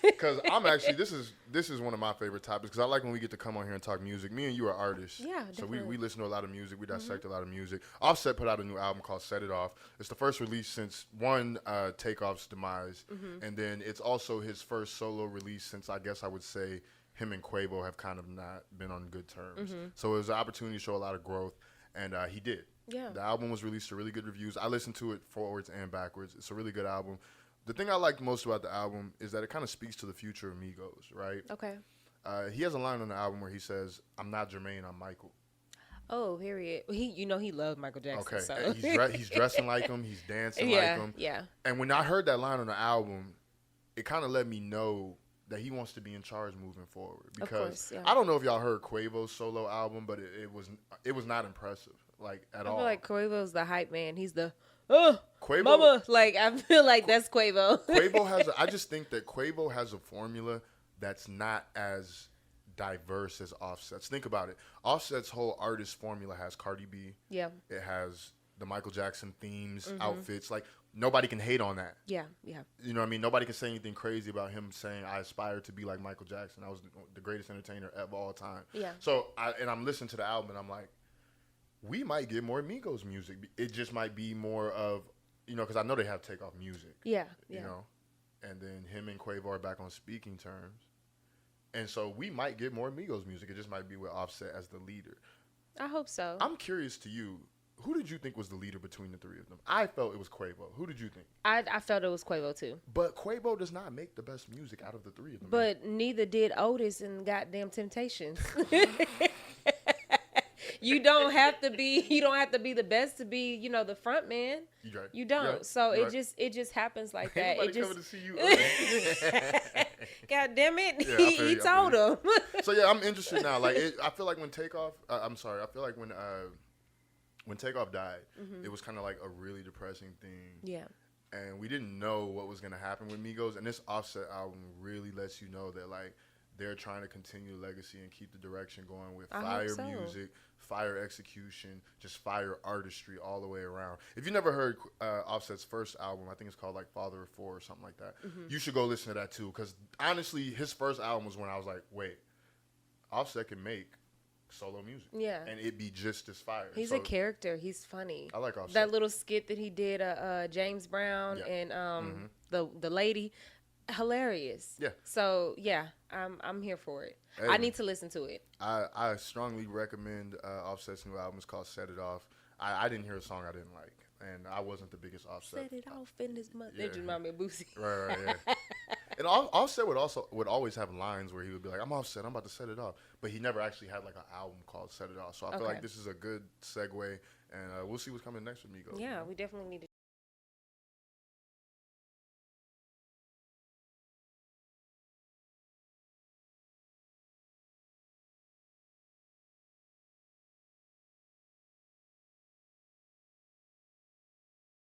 Because I'm actually this is one of my favorite topics because I like when we get to come on here and talk music. Me and you are artists, Yeah, so definitely. we listen to a lot of music. We dissect a lot of music. Offset put out a new album called "Set It Off." It's the first release since Takeoff's demise, and then it's also his first solo release since I guess I would say him and Quavo have kind of not been on good terms. So it was an opportunity to show a lot of growth, and he did. Yeah. The album was released to really good reviews. I listened to it forwards and backwards. It's a really good album. The thing I liked most about the album is that it kind of speaks to the future of Migos, right? Okay. He has a line on the album where he says, "I'm not Jermaine, I'm Michael." Oh, period. He loved Michael Jackson. Okay, So. and he's dressing like him, he's dancing yeah, like him. yeah. And when I heard that line on the album, it kind of let me know that he wants to be in charge moving forward. Because course, yeah. I don't know if y'all heard Quavo's solo album, but it was not impressive, like at all. I feel like Quavo's the hype man. He's the Quavo, mama. Like I feel like that's Quavo. Quavo has. I just think that Quavo has a formula that's not as diverse as Offset's. Think about it. Offset's whole artist formula has Cardi B. Yeah. It has the Michael Jackson themes, outfits. Like nobody can hate on that. Yeah. Yeah. You know what I mean? Nobody can say anything crazy about him saying I aspire to be like Michael Jackson. I was the greatest entertainer of all time. Yeah. So I'm listening to the album and I'm like, we might get more Migos music. It just might be more of, because I know they have Takeoff music. Yeah. You Yeah. know, and then him and Quavo are back on speaking terms. And so we might get more Migos music. It just might be with Offset as the leader. I hope so. I'm curious to you. Who did you think was the leader between the three of them? I felt it was Quavo. Who did you think? I felt it was Quavo too. But Quavo does not make the best music out of the three of them. But neither did Otis and goddamn Temptations. You don't have to be the best to be, the front man. You're right. You don't. You're right. So You're it just happens like Ain't that. nobody It just coming to see you. God damn it. Yeah, I feel he you, told him. So yeah, I'm interested now. Like I feel like when Takeoff, I feel like when Takeoff died, it was kind of like a really depressing thing. Yeah. And we didn't know what was gonna happen with Migos. And this Offset album really lets you know that like they're trying to continue the legacy and keep the direction going with fire music, fire execution, just fire artistry all the way around. If you never heard Offset's first album, I think it's called like Father of Four or something like that. You should go listen to that too, because honestly, his first album was when I was like, wait, Offset can make solo music, Yeah. and it be just as fire. He's a character. He's funny. I like Offset. That little skit that he did, James Brown and the lady, hilarious. Yeah. So yeah, I'm here for it. Hey, I need to listen to it. I strongly recommend Offset's new album. It's called Set It Off. I didn't hear a song I didn't like, and I wasn't the biggest Offset. Set it off in this month. Yeah. They just remind me of Boosie. Right, yeah. And Offset would always have lines where he would be like, "I'm Offset, I'm about to set it off," but he never actually had like an album called Set It Off. So I feel like this is a good segue, and we'll see what's coming next with Migos. Yeah, we definitely need